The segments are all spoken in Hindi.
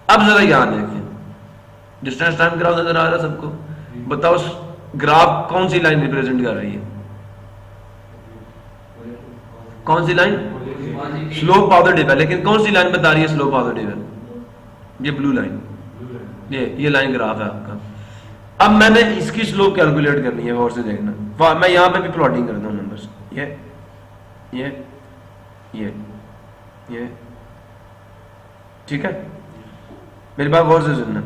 अब जरा यहां देखें, डिस्टेंस टाइम ग्राफ नजर आ रहा है सबको? बताओ ग्राफ कौन सी लाइन रिप्रेजेंट कर रही है? कौन सी लाइन? स्लोप पॉजिटिव है, लेकिन कौन सी लाइन बता रही है स्लोप पॉजिटिव है? ये ब्लू लाइन, ये लाइन ग्राफ है आपका। अब मैंने इसकी स्लोप कैलकुलेट करनी है, और से देखना। मैं यहां पे भी प्लॉटिंग करता हूं नंबर्स, ये ठीक है? मेरी बात गौर से सुनना।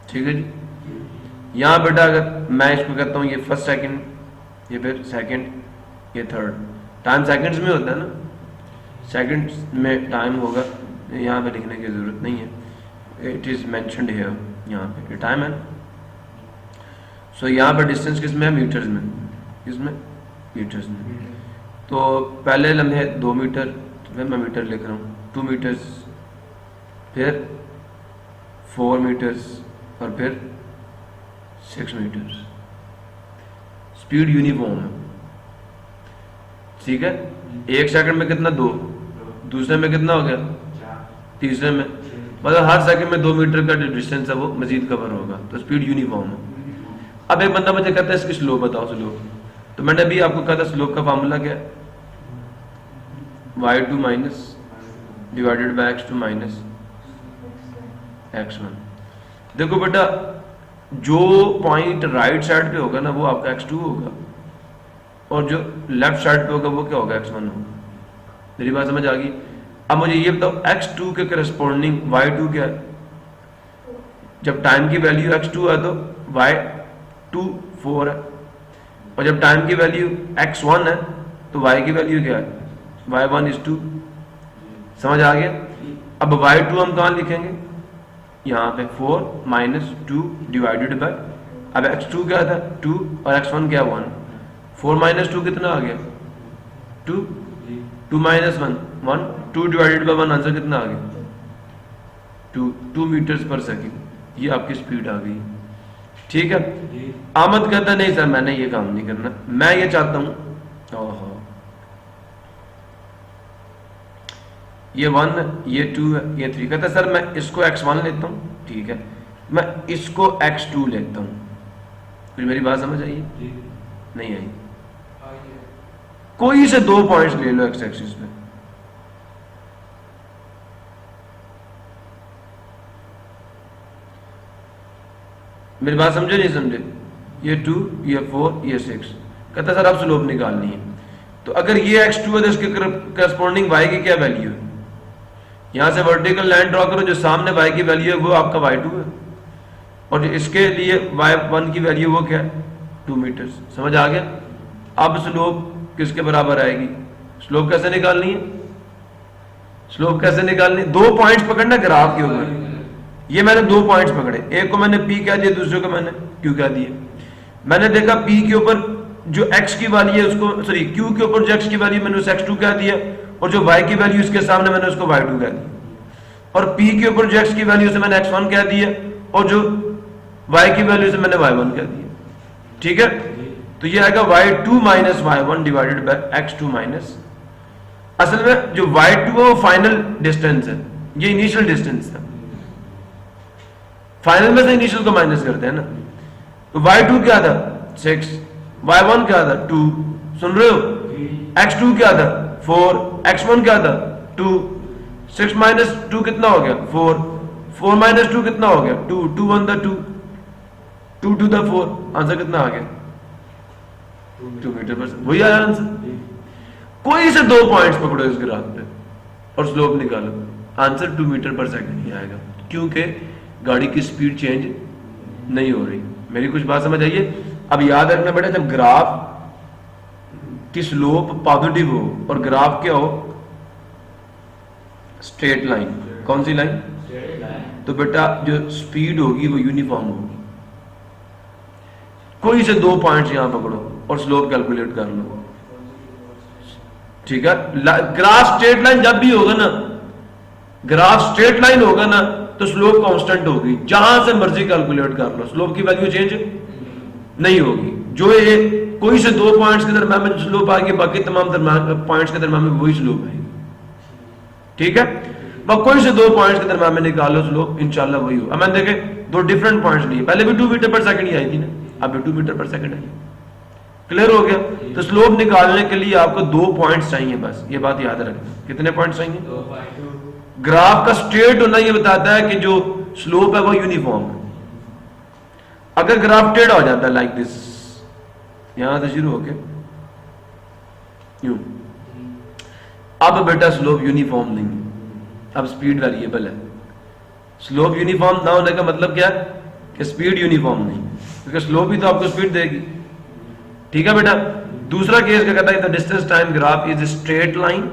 ठीक है जी। यहां बेटा अगर मैं इसको कहता हूं ये फर्स्ट सेकंड, ये फिर सेकंड, ये थर्ड, टाइम सेकंड्स में होता है ना, सेकंड्स में टाइम होगा, यहां पे लिखने की जरूरत नहीं है, इट इज मेंशन्ड हियर, यहां पे टाइम है। सो यहां पे डिस्टेंस किस में है? मीटर्स में। किसमें? मीटर्स में। तो पहले लम्हे 2 मीटर, तो फिर मैं मीटर लिख रहा हूं, 2 मीटर्स, फिर 4 मीटर्स, और फिर 6 मीटर्स। स्पीड यूनिफॉर्म है, ठीक है? एक सेकंड में कितना? 2, दूसरे में कितना हो गया? तीसरे में, मतलब हर सेकंड में 2 मीटर का जो डिस्टेंस है वो मजीद कवर होगा, तो स्पीड यूनिफॉर्म है। अब एक बंदा मुझे कहता है इसकी स्लोप बताओ, स्लोप। तो मैंने भी आपको कहा था स्लोप का फार्मूला क्या है? y2 minus divided by x2 minus x1। देखो बेटा, जो पॉइंट राइट साइड पे होगा ना वो आपका x2 होगा, और जो लेफ्ट साइड पे होगा वो क्या होगा? x1 होगा। मेरी बात समझ आ गई? अब मुझे ये बताओ x2 के करस्पॉन्डिंग y2 क्या है? जब टाइम की वैल्यू x2 है तो y2 4 है, और जब टाइम की वैल्यू x1 है तो y की वैल्यू क्या है? y1 is 2। समझ आ गया? अब y2 हम कहाँ लिखेंगे? यहाँ पे 4 माइनस 2 डिवाइडेड बाय, अब x2 क्या था? 2, और x1 क्या? 1। 4 माइनस 2 कितना आ गया? 2। 2 माइनस 1 1, 2 डिवाइडेड बाय 1, आंसर कितना आ गया? 2 मीटर्स पर सेकंड। ये आपकी स्पीड आ गई, ठीक है? आमद कहता नहीं सर मैंने ये काम नहीं करना, मैं ये चाहता हूं, ओहो ये 1 है, ये 2 है, ये 3। कहता सर मैं इसको x1 लेता हूँ, ठीक है, मैं इसको x2 लेता हूँ। फिर मेरी बात समझ आई? नहीं आई? कोई से 2 पॉइंट्स ले लो x एक्सिस पे, मेरी बात समझे नहीं समझे? ये 2, ये 4, ये 6। कहता सर अब स्लोप निकालनी है। तो अगर ये x2 है तो इसके करस्पॉन्डिंग y की क्या वैल्यू है? यहां से वर्टिकल लाइन ड्रॉ करो, जो सामने y की वैल्यू है वो आपका y2 है, और जो इसके लिए y1 की वैल्यू वो क्या है? 2 मीटर्स। समझ आ गया? अब स्लोप किसके बराबर आएगी? स्लोप कैसे निकालनी है? स्लोप कैसे निकालनी है? 2 पॉइंट्स पकड़ना ग्राफ के ऊपर। ये मैंने 2 पॉइंट्स पकड़े, एक को मैंने P कह दिया, दूसरे को मैंने Q कह दिया। मैंने देखा P के ऊपर जो x की वैल्यू है उसको, सॉरी Q के ऊपर जो x की वैल्यू मैंने उसे x2 कह दिया, और जो y की वैल्यू इसके सामने मैंने उसको y2 कह दिया, और P के ऊपर जो x की वैल्यू से मैंने x1 कह दिया, और जो y की वैल्यू से मैंने y1 कह दिया। ठीक है? तो ये आएगा y2 minus y1 divided by x2 minus, असल में जो y2 है वो फाइनल डिस्टेंस है, ये इनिशियल डिस्टेंस है, फाइनल में से इनिशियल को माइनस करते हैं ना। तो y2 क्या था? 6, y1 क्या था? 2। सुन रहे हो? x2 क्या था? 4, x1 क्या था? 2। 6 माइनस 2 कितना हो गया? 4। 4 माइनस 2 कितना हो गया? 2। 2 1 था 2, 2 2 था 4। आंसर कितना आ गया? 2 मीटर पर सेकंड। वही आया आंसर। कोई से 2 पॉइंट्स पकड़ो इस ग्राफ पे और स्लोप निकालो, आंसर 2 मीटर पर सेकंड ही आएगा, क्योंकि गाड़ी की स्पीड चेंज नहीं हो रही। मेरी कुछ बात समझ आइए? अब याद रखना बेटा, जब ग्राफ कि स्लोप पॉजिटिव हो और ग्राफ क्या हो, स्ट्रेट लाइन। कौन सी लाइन? तो बेटा जो स्पीड होगी वो यूनिफॉर्म होगी। कोई से 2 पॉइंट्स यहां पकड़ो और स्लोप कैलकुलेट कर लो, ठीक है। ग्राफ स्ट्रेट लाइन जब भी होगा ना, ग्राफ स्ट्रेट लाइन होगा ना, तो स्लोप कांस्टेंट होगी। जहां से मर्जी कैलकुलेट कर लो, स्लोप की वैल्यू चेंज नहीं होगी। जो ये कोई से 2 पॉइंट्स के दरम्यान में स्लोप आएगी, बाकी तमाम पॉइंट्स के दरम्यान में वही स्लोप आएगी, ठीक है। कोई से 2 पॉइंट्स के दरम्यान में निकालो स्लोप, इंशाल्लाह वही हो। अब मैंने देखे 2 डिफरेंट पॉइंट्स लिए, पहले भी 2 मीटर पर सेकंड ही आई थी ना, अब भी 2 मीटर पर सेकंड आई। क्लियर हो गया? तो स्लोप निकालने के लिए आपको 2 पॉइंट्स चाहिए, बस ये बात याद रखना। कितने पॉइंट्स चाहिए? ग्राफ का स्ट्रेट होना ये बताता है कि जो स्लोप है वो यूनिफॉर्म है। अगर ग्राफ टेढ़ा हो जाता है लाइक दिस, यहां से शुरू होके यूं, अब बेटा स्लोप यूनिफॉर्म नहीं है, अब स्पीड वेरिएबल है। स्लोप यूनिफॉर्म ना होने का मतलब क्या है? कि स्पीड यूनिफॉर्म नहीं, क्योंकि स्लोप ही तो आपको स्पीड देगी, ठीक है बेटा। दूसरा केस क्या कहता है? The distance time graph is straight line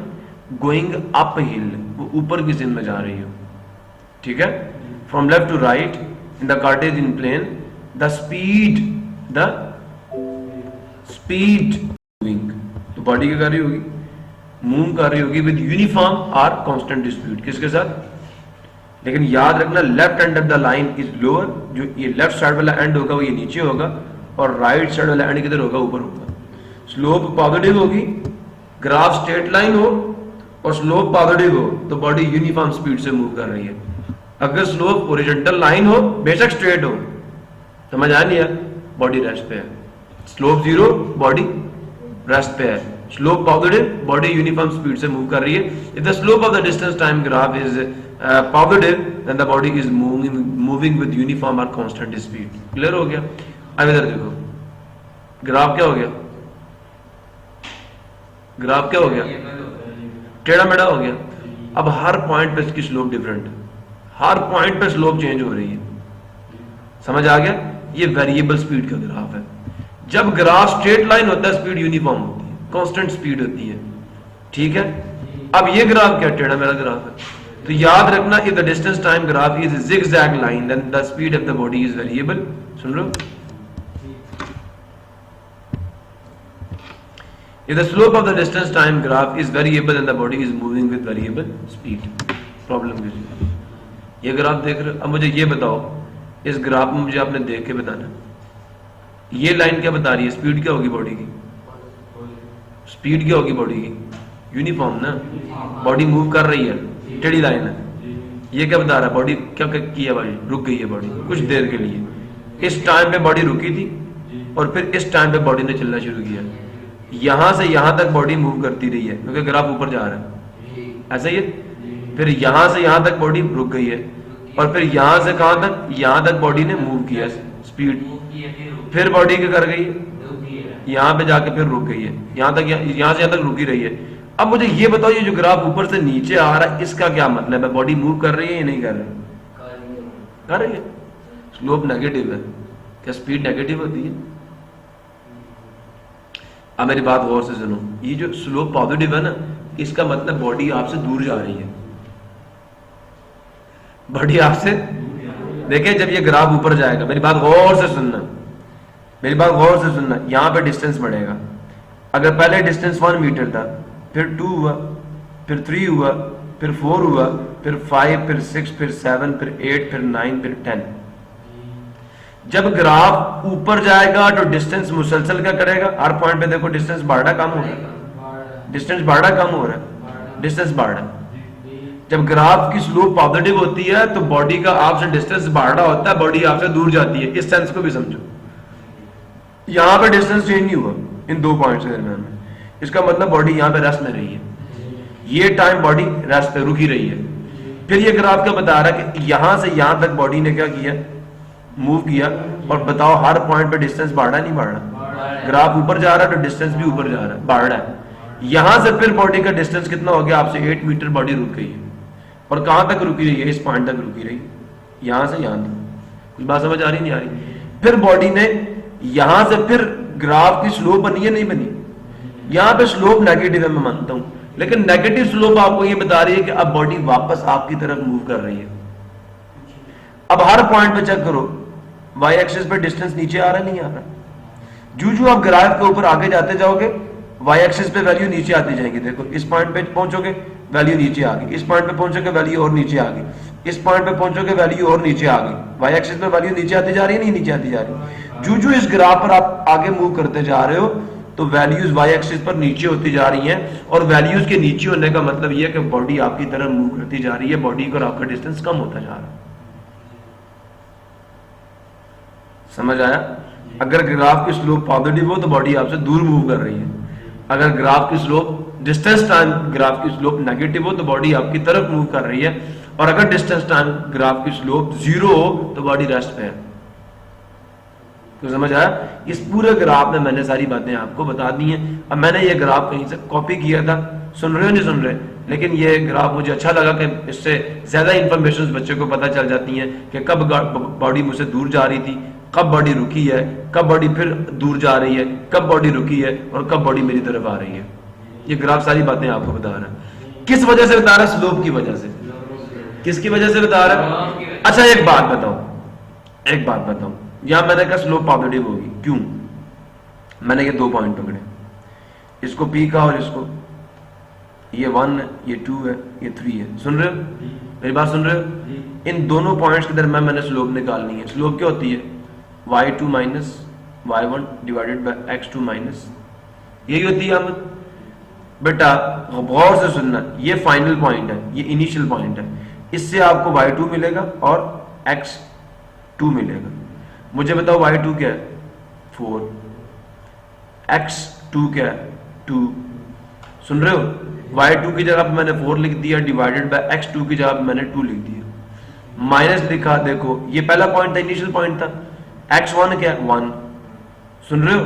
going up hill, वो ऊपर की जिन में जा रही हो, ठीक है। From left to right in the Cartesian plane, the speed moving, तो बॉडी क्या कर रही होगी? मूव कर रही होगी विद यूनिफॉर्म और कांस्टेंट स्पीड। किसके साथ? लेकिन याद रखना left end of the line is lower, जो ये लेफ्ट साइड वाला एंड होगा वो ये नीचे होगा, और राइट साइड वाला एंड किधर होगा? ऊपर होगा। स्लोप पॉजिटिव होगी, ग्राफ स्ट्रेट लाइन हो और स्लोप पॉजिटिव हो, तो बॉडी यूनिफॉर्म स्पीड से मूव कर रही है। अगर स्लोप हॉरिजॉन्टल लाइन हो, बेशक स्ट्रेट हो, समझ आ नहीं है, बॉडी रेस्ट पे है। स्लोप 0, बॉडी रेस्ट पे है। Slope positive, body uniform speed से मूव कर रही है। If the slope of the distance time graph is positive, then the body is moving with uniform और कांस्टेंट स्पीड। क्लियर हो गया? अब इधर देखो, ग्राफ क्या हो गया? ग्राफ क्या हो गया? टेढ़ा मेढ़ा हो गया। अब हर पॉइंट पे इसकी स्लोप डिफरेंट है, हर पॉइंट पे स्लोप चेंज हो रही है। समझ आ गया? ये वेरिएबल स्पीड का ग्राफ है। जब ग्राफ स्ट्रेट लाइन होता है, स्पीड यूनिफॉर्म होती है, कांस्टेंट स्पीड होती है, ठीक है। अब ये ग्राफ क्या? टेढ़ा मेढ़ा ग्राफ है। तो याद रखना, if the distance time graph is zigzag line, then the speed of the body is variable. सुन लो, if the slope of the distance time graph is variable and the body is moving with variable speed, problem किसी ये ग्राफ देख रहे हो। अब मुझे ये बताओ, इस ग्राफ में मुझे आपने देख के बताना, ये लाइन क्या बता रही है? स्पीड क्या होगी बॉडी की? स्पीड क्या होगी बॉडी की? यूनिफॉर्म ना, बॉडी मूव कर रही है, टेढ़ी लाइन है। ये क्या बता रहा है? बॉडी क्या किया भाई? रुक गई है बॉडी कुछ देर के लिए। इस टाइम पे बॉडी रुकी थी और फिर इस टाइम पे बॉडी ने चलना शुरू किया। यहां से यहां तक बॉडी मूव करती रही है, क्योंकि ग्राफ ऊपर जा रहा है, ऐसा ही है। फिर यहां से यहां तक बॉडी रुक गई है, और फिर यहां से कहां तक? यहां तक बॉडी ने मूव किया स्पीड। फिर बॉडी क्या कर गई? यहां पे जाके फिर रुक गई है, यहां से यहां तक रुकी रही है। अब मुझे ये बताओ, ये जो ग्राफ ऊपर से नीचे आ रहा है, इसका क्या मतलब है? बॉडी मूव कर रही है या नहीं कर रही? कर रही है। स्लोप नेगेटिव है, क्या स्पीड नेगेटिव होती है? अब मेरी बात गौर से सुनो, ये जो स्लोप पॉजिटिव है ना, इसका मतलब बॉडी आपसे दूर जा रही है। बॉडी आपसे, देखिए जब ये ग्राफ ऊपर जाएगा, मेरी बात गौर से सुनना, मेरी बात गौर से सुनना, यहां पे डिस्टेंस बढ़ेगा। अगर पहले डिस्टेंस 1 मीटर था, फिर 2 हुआ, फिर 3 हुआ, फिर 4 हुआ, फिर 5, फिर 6, फिर 7, फिर 8, फिर 9, फिर 10। जब ग्राफ ऊपर जाएगा तो डिस्टेंस मुसलसल क्या करेगा? हर पॉइंट पे देखो डिस्टेंस बढ़ रहा कम हो रहा है, डिस्टेंस बढ़ रहा कम हो रहा है, डिस्टेंस बढ़ रहा है। जब ग्राफ की स्लोप पॉजिटिव होती है तो बॉडी का आपसे डिस्टेंस बढ़ रहा होता है, बॉडी आपसे दूर जाती है। इस सेंस को भी समझो, यहां पे डिस्टेंस चेंज नहीं हुआ इन 2 पॉइंट्स के दरमियान में, इसका मतलब बॉडी यहां पे रेस्ट में रही है। ये टाइम बॉडी रेस्ट पे रुकी रही है। फिर ये ग्राफ क्या बता रहा है कि यहां से यहां तक बॉडी ने क्या किया? मूव किया। और बताओ हर पॉइंट पे डिस्टेंस बढ़ रहा नहीं बढ़ रहा? ग्राफ ऊपर जा रहा है तो डिस्टेंस भी ऊपर जा रहा है, बढ़ रहा है। यहां से फिर बॉडी का डिस्टेंस कितना हो गया? आपसे 8 मीटर बॉडी रुक गई है। और कहां तक रुकी रही है? इस पॉइंट तक रुकी रही, यहां से यहां तक। कुछ बात समझ आ रही नहीं आ रही? फिर बॉडी ने यहां से फिर ग्राफ की स्लोप बनी है नहीं बनी? यहां पे स्लोप नेगेटिव है, मैं मानता हूं, लेकिन नेगेटिव स्लोप आपको ये बता रही है कि अब बॉडी वापस आपकी तरफ मूव कर रही है। अब हर पॉइंट पे चेक करो, वाई एक्सिस पे डिस्टेंस नीचे आ रहा है, नहीं आ रहा। जो आप ग्राफ के ऊपर आगे जाते जाओगे, वाई एक्सिस पे वैल्यू नीचे आती जाएगी। देखो इस पॉइंट पे पहुंचोगे, वैल्यू नीचे आ गई, इस पॉइंट पे पहुंचोगे, वैल्यू और नीचे आ गई, इस पॉइंट पे पहुंचोगे, वैल्यू और नीचे आ गई। वाई एक्सिस पे वैल्यू नीचे आती जा रही है, नहीं नीचे आती जा रही। जो इस ग्राफ पर आप आगे मूव करते जा रहे हो, तो वैल्यूज वाई एक्सिस पर नीचे होती जा रही हैं, और वैल्यूज के नीचे होने का मतलब यह है कि बॉडी आपकी तरफ मूव करती जा रही है, बॉडी का आपका डिस्टेंस कम होता जा रहा है। समझ आया? अगर ग्राफ की स्लोप पॉजिटिव हो तो बॉडी आपसे दूर मूव कर रही है, अगर ग्राफ की स्लोप डिस्टेंस टाइम ग्राफ की स्लोप नेगेटिव हो तो बॉडी आपकी तरफ मूव कर रही है, और अगर डिस्टेंस टाइम ग्राफ की स्लोप 0 हो तो बॉडी रेस्ट पे है। तो समझ आया? इस पूरे ग्राफ में मैंने सारी बातें आपको बता दी हैं। अब मैंने ये ग्राफ कहीं से कॉपी किया था, सुन रहे हो नहीं सुन रहे, लेकिन ये ग्राफ मुझे अच्छा लगा कि इससे ज्यादा इंफॉर्मेशन बच्चे को पता चल जाती हैं कि कब बॉडी मुझसे दूर जा रही थी, कब बॉडी रुकी है, कब बॉडी फिर दूर जा रही है, कब बॉडी रुकी है, और कब बॉडी मेरी तरफ आ रही है। ये ग्राफ सारी बातें आपको बता रहा है। किस वजह से बता रहा है? स्लोप की वजह से। किसकी वजह से बता रहा है? अच्छा एक बात बताओ, यहां मैंने कहा स्लोप पॉजिटिव होगी, क्यों? मैंने ये 2 पॉइंट पकड़े, इसको पी का और इसको, ये 1 है, ये 2 है, ये 3 है। सुन रहे हो मेरी बात? सुन रहे हो? इन दोनों पॉइंट्स के दरम्यान मैंने स्लोप निकालनी है। स्लोप क्या होती है? y2 minus y1 divided by x2 minus, यही होती है। हम बेटा गौर से सुनना, ये फाइनल पॉइंट है, ये इनिशियल पॉइंट है, इससे आपको y2 मिलेगा और x2 मिलेगा। मुझे बताओ y2 क्या है? 4, x2 क्या है? 2। सुन रहे हो? y2 की जगह पे मैंने 4 लिख दिया, डिवाइडेड बाय x2 की जगह पे मैंने 2 लिख दिया, माइनस लिखा। देखो ये पहला पॉइंट था, इनिशियल पॉइंट था। x1 क्या है? 1। सुन रहे हो?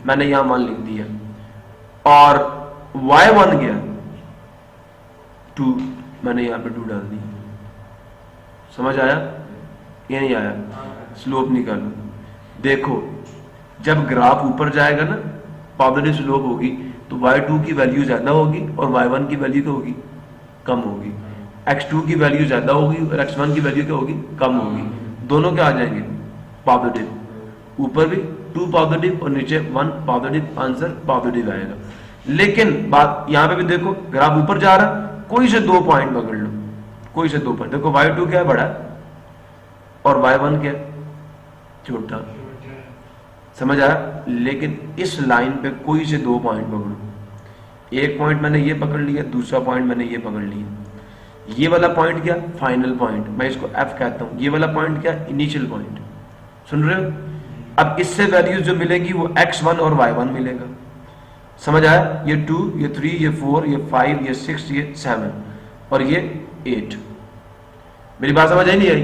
मैंने यहां 1 लिख दिया, और y1 क्या? 2, मैंने यहां पे 2 डाल दिया। समझ आया? ये नहीं आया? स्लोप निकालो। देखो जब ग्राफ ऊपर जाएगा ना, पॉजिटिव स्लोप होगी, तो y2 की वैल्यू ज्यादा होगी और y1 की वैल्यू क्या होगी? कम होगी। x2 की वैल्यू ज्यादा होगी और x1 की वैल्यू क्या होगी? कम होगी। दोनों क्या आ जाएंगे? पॉजिटिव। ऊपर भी 2 पॉजिटिव और नीचे 1 पॉजिटिव, आंसर पॉजिटिव आएगा। लेकिन बात यहां पे भी देखो, ग्राफ ऊपर जा रहा, कोई से 2 पॉइंट पकड़ लो, कोई से 2 पॉइंट। देखो y2 क्या है? बड़ा, और y1 क्या है? छोटा। समझ आया? लेकिन इस लाइन पे कोई से 2 पॉइंट पकड़ो। एक पॉइंट मैंने ये पकड़ लिया, दूसरा पॉइंट मैंने ये पकड़ लिया। ये वाला पॉइंट क्या? फाइनल पॉइंट, मैं इसको f कहता हूं। ये वाला पॉइंट क्या? Initial point. सुन रहे हो? अब इससे वैल्यूज जो मिलेगी वो x1 और y1 मिलेगा। समझ आया? ये 2, ये 3, ये 4, ये 5, ये 6, ये 7 और ये 8। मेरी बात समझ आई नहीं आई?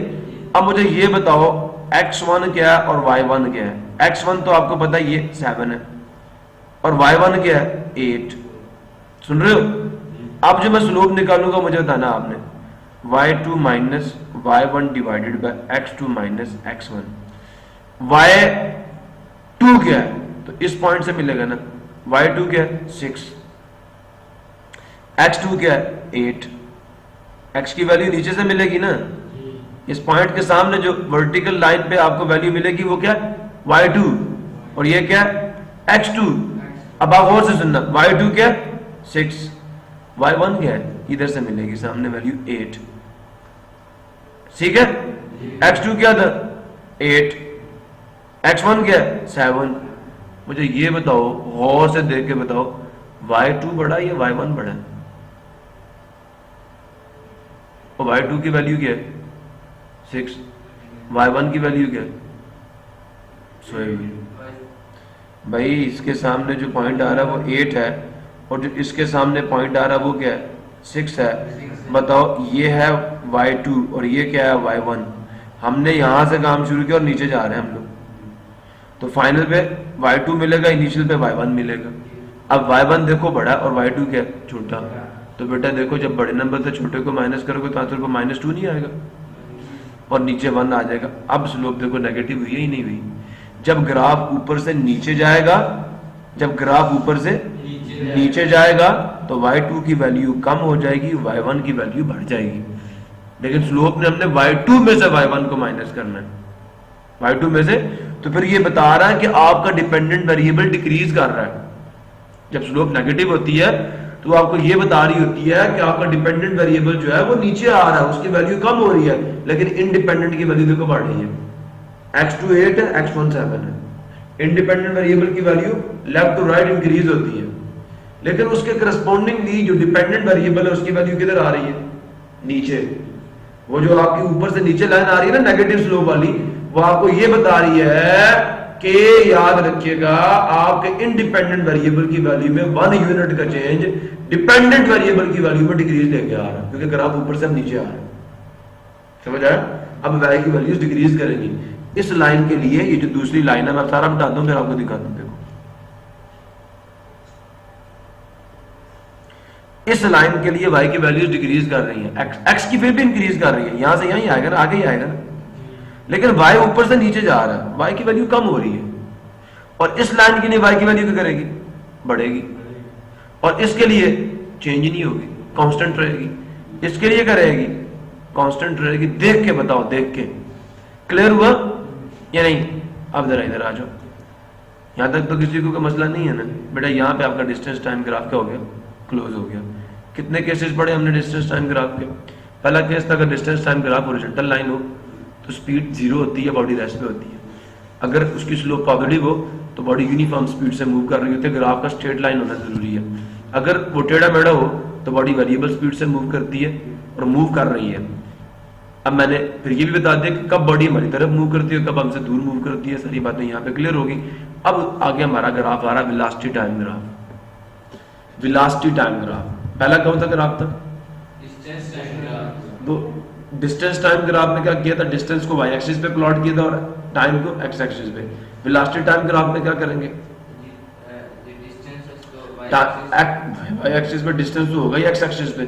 अब मुझे ये बताओ x1 क्या है और y1 क्या है? x1 तो आपको पता है ये 7 है, और y1 क्या है? 8। सुन रहे हो? अब जो मैं स्लोप निकालूंगा मुझे बताना आपने, y2 minus y1 divided by x2 minus x1। y2 क्या है? तो इस पॉइंट से मिलेगा ना। y2 क्या है? 6। x2 क्या है? 8। x की वैल्यू नीचे से मिलेगी ना, इस पॉइंट के सामने जो वर्टिकल लाइन पे आपको वैल्यू मिलेगी वो क्या? y2, और ये क्या? x2। अब आप और से सुनना, y2 क्या? 6, y1 क्या है? इधर से मिलेगी सामने वैल्यू 8। ठीक है? x2 क्या था? 8। x1 क्या है? 7। मुझे ये बताओ, गौर से देख के बताओ, y2 बड़ा या y1 बड़ा? और y2 की वैल्यू क्या है? 6। y1 की वैल्यू क्या है? 12। भाई इसके सामने जो पॉइंट आ रहा है वो 8 है, और जो इसके सामने पॉइंट आ रहा है वो क्या है? 6 है। बताओ ये है y2 और ये क्या है? y1। हमने यहां से काम शुरू किया और नीचे जा रहे हैं हम लोग, तो फाइनल पे y2 मिलेगा, इनिशियल पे y1 मिलेगा। अब y1 देखो बड़ा और y2 क्या? छोटा। तो बेटा देखो, जब बड़े नंबर से छोटे को माइनस करोगे तो आंसर पर -2 नहीं आएगा और नीचे 1 आ जाएगा। अब स्लोप देखो नेगेटिव हुई है ही नहीं हुई? जब ग्राफ ऊपर से नीचे जाएगा, जब ग्राफ ऊपर से नीचे जाएगा तो y2 की वैल्यू कम हो जाएगी, y1 की वैल्यू बढ़ जाएगी। लेकिन स्लोप ने हमने y2 में से y1 को माइनस करना है, y2 में से। तो फिर ये बता रहा है कि आपका डिपेंडेंट वेरिएबल डिक्रीज कर रहा है। जब स्लोप नेगेटिव होती है तो आपको ये बता रही होती है कि आपका डिपेंडेंट वेरिएबल जो है वो नीचे आ रहा है, उसकी वैल्यू कम हो रही है, लेकिन इंडिपेंडेंट की वैल्यू देखो बढ़ रही है। x2 8 है, x1 7 है। इंडिपेंडेंट वेरिएबल की value left to right increase होती है, लेकिन उसके करस्पॉन्डिंगली जो डिपेंडेंट वेरिएबल है उसकी वैल्यू किधर आ रही है? नीचे। वो जो आपकी ऊपर से नीचे लाइन आ रही है ना नेगेटिव स्लोप वाली, वो आपको ये बता रही है कि याद रखिएगा आपके इंडिपेंडेंट वेरिएबल की वैल्यू में 1 यूनिट का चेंज डिपेंडेंट वेरिएबल की वैल्यू में डिक्रीज लेके आ रहा है, क्योंकि ग्राफ ऊपर से अब नीचे आ रहा है। समझ आया? अब y की वैल्यूज डिक्रीज करेंगी। इस लाइन के लिए ये जो दूसरी लाइन है मैं सारा बता दूं फिर आपको दिखाता हूं। देखो इस लाइन के लिए y की वैल्यूज डिक्रीज कर रही है, x की फिर भी इंक्रीज कर रही है, यहां से यहीं आएगा ना, आगे ही आएगा ना, लेकिन y ऊपर से नीचे जा रहा है, y की वैल्यू कम हो रही है। और इस लाइन के लिए y की वैल्यू क्या करेगी? बढ़ेगी। और इसके लिए चेंज नहीं होगी, कांस्टेंट रहेगी। इसके लिए क्या रहेगी? कांस्टेंट रहेगी। देख के बताओ, देख के। क्लियर हुआ या नहीं? अब जरा इधर आ जाओ। यहां तक तो किसी को कोई मसला नहीं है ना बेटा? यहां पे आपका डिस्टेंस टाइम ग्राफ क्या हो गया? क्लोज हो गया। कितने केसेस पढ़े हमने डिस्टेंस टाइम ग्राफ के? पहला केस था अगर distance time graph horizontal line हो तो स्पीड 0 होती है, बॉडी रेस्ट पे होती है। अगर उसकी स्लोप पॉजिटिव हो तो बॉडी यूनिफॉर्म स्पीड से मूव कर रही होती है, ग्राफ का स्ट्रेट लाइन होना जरूरी है। अगर वो टेढ़ा मेढ़ा हो तो बॉडी वेरिएबल स्पीड से मूव करती है और मूव कर रही है। अब मैंने फिर ये भी बता दिया कि कब बॉडी हमारी तरफ मूव करती है, कब हमसे दूर मूव करती है, सारी बातें यहाँ पे क्लियर होगी। अब आगे हमारा ग्राफ आ रहा है velocity time graph. Velocity time graph पहला कौन सा ग्राफ था? डिस्टेंस टाइम ग्राफ में क्या किया था? डिस्टेंस को वाई एक्सिस पे प्लॉट किया था और टाइम को एक्स एक्सिस पे। वेलोसिटी टाइम ग्राफ में क्या करेंगे? वाई एक्सिस पे डिस्टेंस तो होगा ही एक्स एक्सिस पे।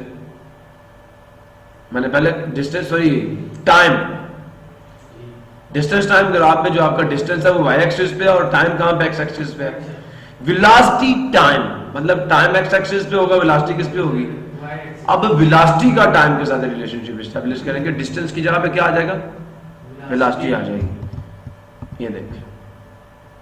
मैंने पहले टाइम डिस्टेंस टाइम ग्राफ में जो आपका डिस्टेंस है वो वाई एक्सिस पे और टाइम कहां पे? एक्स एक्सिस पे। वेलोसिटी टाइम मतलब टाइम एक्स एक्सिस पे होगा, वेलोसिटी किस पे होगी? अब वेलोसिटी का टाइम के साथ रिलेशनशिप एस्टैब्लिश करेंगे। डिस्टेंस की जगह पे क्या आ जाएगा? वेलोसिटी आ जाएगी। ये देखिए,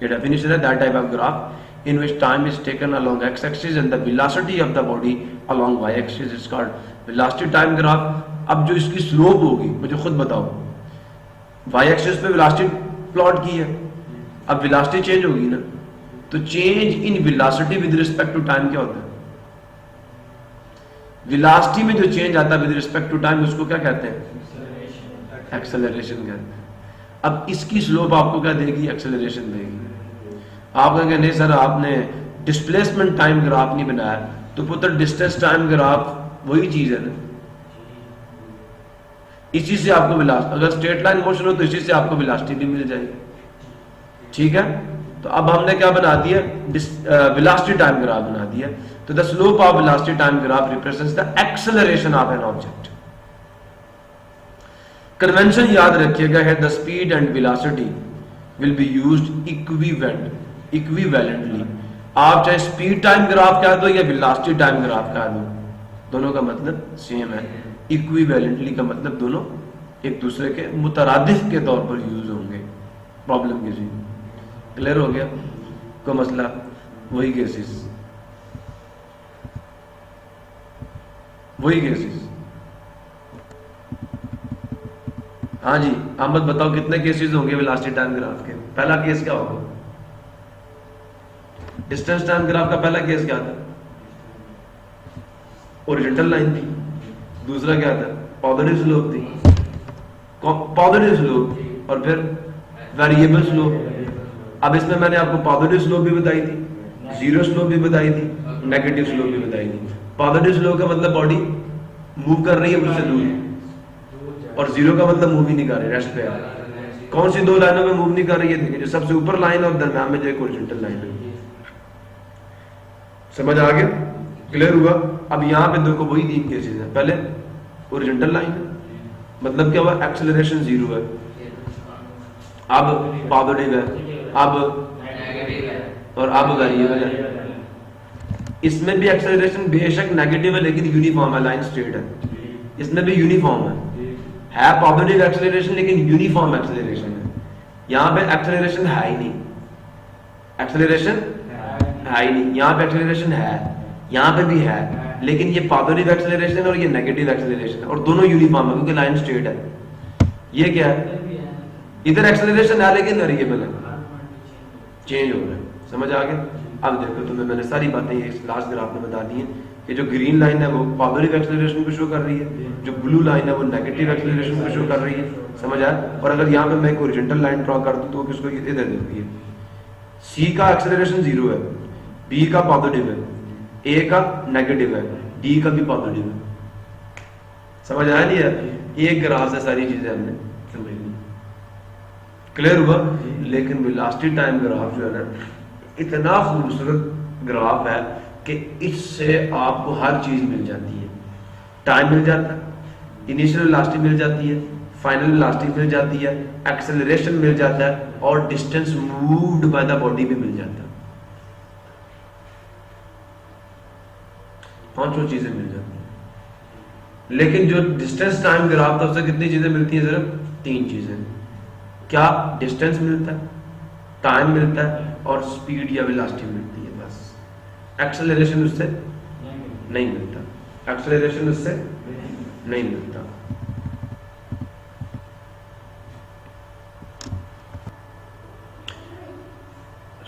ये डेफिनेशन है that type of graph in which time is taken along x axis and the velocity of the body along y axis is called velocity time graph. अब जो इसकी स्लोप होगी मुझे खुद बताओ, वाई एक्सिस पे वेलोसिटी प्लॉट की है, अब वेलोसिटी चेंज होगी ना, तो change in velocity with respect to time क्या होता है? वेलोसिटी में जो चेंज आता है विद रिस्पेक्ट टू टाइम उसको क्या कहते हैं? एक्सेलरेशन कहते हैं। अब इसकी स्लोप आपको क्या देगी? एक्सेलरेशन देगी। आप कहेंगे नहीं सर आपने डिस्प्लेसमेंट टाइम ग्राफ नहीं बनाया, तो पुत्र डिस्टेंस टाइम ग्राफ वही चीज है ना, इसी से आपको वेलोसिटी, अगर स्ट्रेट लाइन मोशन हो तो इसी से आपको वेलोसिटी भी मिल जाएगी। ठीक है, तो अब हमने क्या बना दिया? वेलोसिटी टाइम ग्राफ बना दिया। तो the slope of velocity time graph represents the acceleration of an object. Convention याद रखिएगा है the speed and velocity will be used equivalently. आप चाहे स्पीड टाइम ग्राफ कह दो या वेलोसिटी टाइम ग्राफ कह दो, दोनों का मतलब सेम है। इक्विवेलेंटली का मतलब दोनों एक दूसरे के मुतरादिफ के तौर पर यूज होंगे। प्रॉब्लम किसी क्लियर हो गया? कोई मसला? वही केसेस हाँ जी अहमद बताओ कितने केसेस होंगे वेलोसिटी टाइम ग्राफ के? पहला केस क्या होगा? डिस्टेंस टाइम ग्राफ का पहला केस क्या था? हॉरिजॉन्टल लाइन थी। दूसरा क्या था? पॉजिटिव स्लोप थी, पॉजिटिव स्लोप और फिर वेरिएबल स्लोप। अब इसमें मैंने आपको पॉजिटिव स्लोप भी बताई थी, जीरो स्लोप भी बताई थी, नेगेटिव स्लोप भी बताई थी। पॉजिटिव स्लोप का मतलब बॉडी मूव कर रही है उससे दूर, और जीरो का मतलब मूव ही नहीं कर रही, रेस्ट पे है। कौन सी दो लाइनों में मूव नहीं कर रही है? देखिए, जो सबसे ऊपर लाइन और दरम्यान में जो एक हॉरिजॉन्टल लाइन है। समझ आ गया? क्लियर हुआ? अब यहाँ पे देखो वही तीन केसेस है। पहले हॉरिजॉन्टल लाइन है, मतलब क्या हुआ? एक्सेलरेशन जीरो है, अब पॉजिटिव है, अब और अब वेरिएबल है। इसमें भी एक्सेलरेशन बेशक नेगेटिव है लेकिन यूनिफॉर्म है, लाइन स्ट्रेट है, इसमें भी यूनिफॉर्म है पॉजिटिव एक्सेलरेशन लेकिन यूनिफॉर्म एक्सेलरेशन है। यहाँ पे एक्सेलरेशन है ही नहीं, एक्सेलरेशन है ही नहीं, यहाँ पे एक्सेलरेशन है, यहाँ पे भी है, लेकिन ये पॉजिटिव एक्सेलरेशन और ये नेगेटिव एक्सेलरेशन है और दोनों यूनिफॉर्म है क्योंकि लाइन स्ट्रेट है। ये क्या है, इधर एक्सेलरेशन है लेकिन वेरिएबल है, चेंज हो रहा है, समझ आ गया। अब देखो तुम्हें मैंने सारी बातें ये लास्ट ग्राफ में बता दी हैं कि जो ग्रीन लाइन है वो पॉजिटिव एक्सेलरेशन को शो कर रही है, जो ब्लू लाइन है वो नेगेटिव एक्सेलरेशन को शो कर रही है, समझ आया। और अगर यहाँ पे मैं एक हॉरिजॉन्टल लाइन ड्रॉ कर दूं तो किसको इधर देखिए, सी का एक्सेलरेशन 0 है, बी का पॉजिटिव है, ए का नेगेटिव है, डी का भी पॉजिटिव है, समझ आया नहीं है। एक ग्राफ से सारी चीजें हमने समझ ली, क्लियर हुआ। लेकिन वेलोसिटी टाइम ग्राफ जो है ना इतना खूबसूरत ग्राफ है कि इससे आपको हर चीज मिल जाती है, टाइम मिल जाता है, इनिशियल वेलोसिटी मिल जाती है, फाइनल वेलोसिटी मिल जाती है, एक्सेलरेशन मिल जाता है और distance moved by the body भी मिल जाता है, पांचों चीजें मिल जाती हैं। लेकिन जो डिस्टेंस टाइम ग्राफ था उससे कितनी चीजें मिलती हैं, सिर्फ 3 चीजें। क्या, डिस्टेंस मिलता है, टाइम मिलता है और स्पीड या वेलोसिटी मिलती है, बस। एक्सेलरेशन उससे नहीं मिलता, एक्सेलरेशन उससे नहीं मिलता।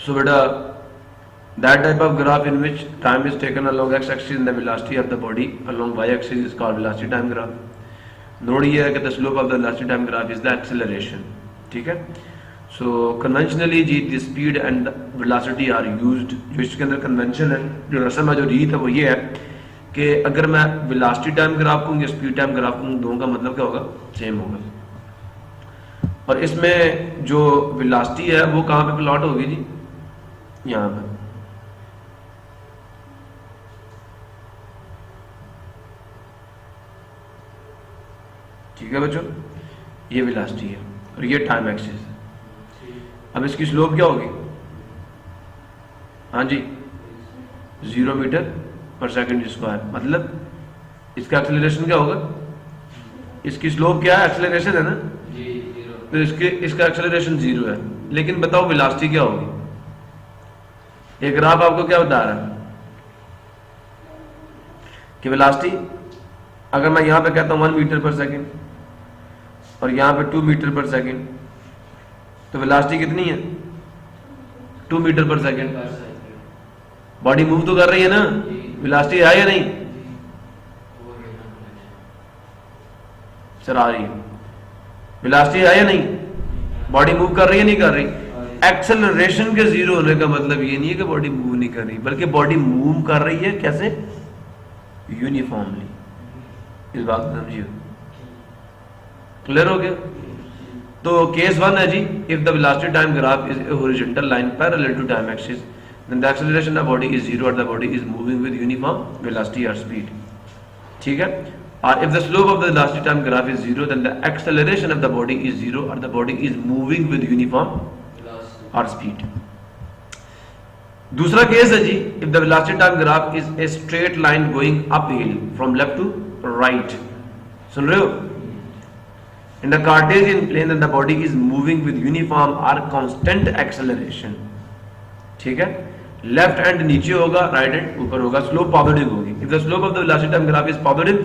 So बेटा, that type of graph in which time is taken along x-axis and the velocity of the body along y-axis is called velocity time graph. Note ये है कि the slope of the velocity time graph is the acceleration, ठीक है। So conventionally ji the speed and the velocity are used, जो इसके अंदर कन्वेंशन है, जो रस्म है, जो रीत है वो ये है कि अगर मैं velocity time ग्राफ कहूँ या स्पीड टाइम ग्राफ कहूँ, दोनों का मतलब क्या होगा, सेम होगा। और इसमें जो velocity है वो कहाँ पे प्लॉट होगी जी, यहाँ पे, ठीक है बच्चों, ये वेलोसिटी है और ये टाइम एक्सिस है। अब इसकी स्लोप क्या होगी, हाँ जी 0 मीटर पर सेकंड स्क्वायर, मतलब इसका एक्सेलरेशन क्या होगा, इसकी स्लोप क्या है, एक्सेलरेशन है ना जी, 0, तो इसका एक्सेलरेशन 0 है। लेकिन बताओ वेलोसिटी क्या होगी, ये ग्राफ आपको क्या बता रहा है कि वेलोसिटी, अगर मैं यहां पे कहता हूं 1 मीटर पर सेकंड और यहां पे 2 मीटर पर सेकंड, तो वेलोसिटी कितनी है, 2 मीटर पर सेकंड। बॉडी मूव तो कर रही है ना, वेलोसिटी है या नहीं, सर आ रही है, वेलोसिटी है या नहीं, बॉडी मूव कर रही है नहीं कर रही। एक्सेलरेशन के 0 होने का मतलब ये नहीं है कि बॉडी मूव नहीं कर रही, बल्कि बॉडी मूव कर रही है, कैसे, यूनिफॉर्मली। इस बात को समझिए, क्लियर हो गया। तो केस 1 है जी, if the velocity time graph is a horizontal line parallel to time axis, then the acceleration of body is 0 और the body is moving with uniform velocity और स्पीड, ठीक है। और if the slope of the velocity time graph is 0, then the acceleration of the body is 0 और the body is moving with uniform और स्पीड। दूसरा केस है जी, if the velocity time graph is a straight line going uphill from left to right, सुन रहे हो, in the Cartesian plane and the body is moving with uniform और कांस्टेंट एक्सेलरेशन, ठीक है। लेफ्ट हैंड नीचे होगा, राइट हैंड ऊपर होगा, स्लोप पॉजिटिव होगी। If the slope of the velocity time graph is positive,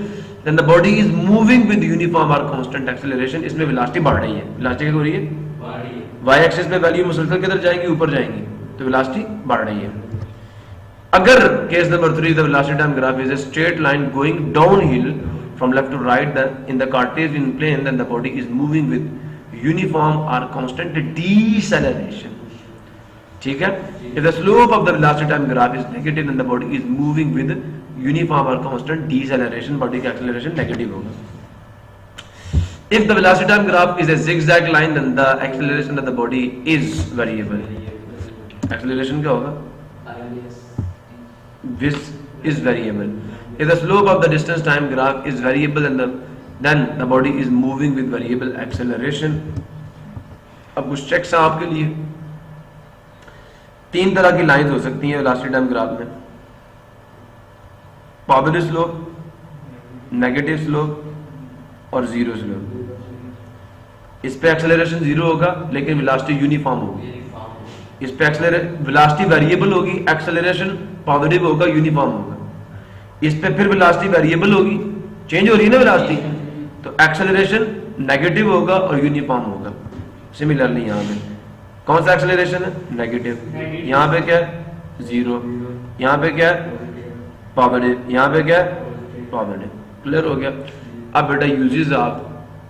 then the body is moving with uniform और कांस्टेंट एक्सेलरेशन। इसमें वेलोसिटी बढ़ रही है, वेलोसिटी क्या हो रही है, वाई एक्सिस पे वैल्यू मुसलसल किधर जाएंगी, ऊपर जाएंगी, तो वेलोसिटी बढ़ रही है। अगर case number 3, the velocity time graph is a straight line going downhill from left to right in the Cartesian plane, then the body is moving with uniform और कांस्टेंट डीसेलेरेशन, ठीक है। If the slope of the velocity time graph is negative and the body is moving with uniform और कांस्टेंट डीसेलेरेशन, बॉडी का एक्सेलरेशन नेगेटिव होगा। If the velocity time graph is a zigzag line, then the acceleration of the body is variable. Acceleration क्या होगा? This is variable. If the slope of the distance time graph is variable, then the body is moving with variable acceleration. अब कुछ चेक्स हैं आपके लिए। 3 तरह की लाइंस हो सकती हैं वेलोसिटी टाइम ग्राफ में। पॉजिटिव स्लोप, नेगेटिव स्लोप और जीरो स्लोप। इस पे एक्सेलरेशन जीरो होगा लेकिन वेलोसिटी यूनिफॉर्म होगी। इस पे वेलोसिटी वेरिएबल होगी, एक्सेलरेशन पॉजिटिव होगा, यूनिफॉर्म होगा। इस पे फिर वेलोसिटी वेरिएबल होगी, चेंज हो रही है ना वेलोसिटी, तो एक्सेलरेशन नेगेटिव होगा और यूनिफॉर्म होगा। सिमिलरली यहाँ पे कौन सा एक्सेलरेशन है? नेगेटिव। यहाँ पे क्या है? जीरो। यहाँ पे क्या है? पॉजिटिव। यहाँ पे क्या है? पॉजिटिव। क्लियर हो गया? अब बेटा यूजेस आप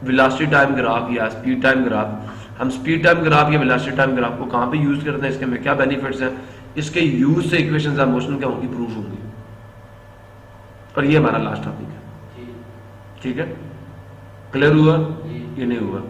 वेलोसिटी टाइम ग्राफ या स्पीड टाइम ग्राफ, हम स्पीड टाइम ग्राफ या वेलोसिटी टाइम ग्राफ को कहाँ पे यूज करते हैं, इसके में क्या बेनिफिट्स हैं, इसके यूज से इक्वेशंस ऑफ मोशन क्या होंगी, प्रूव होंगी। और ये हमारा लास्ट टॉपिक है। ठीक है? क्लियर हुआ? ये नहीं हुआ?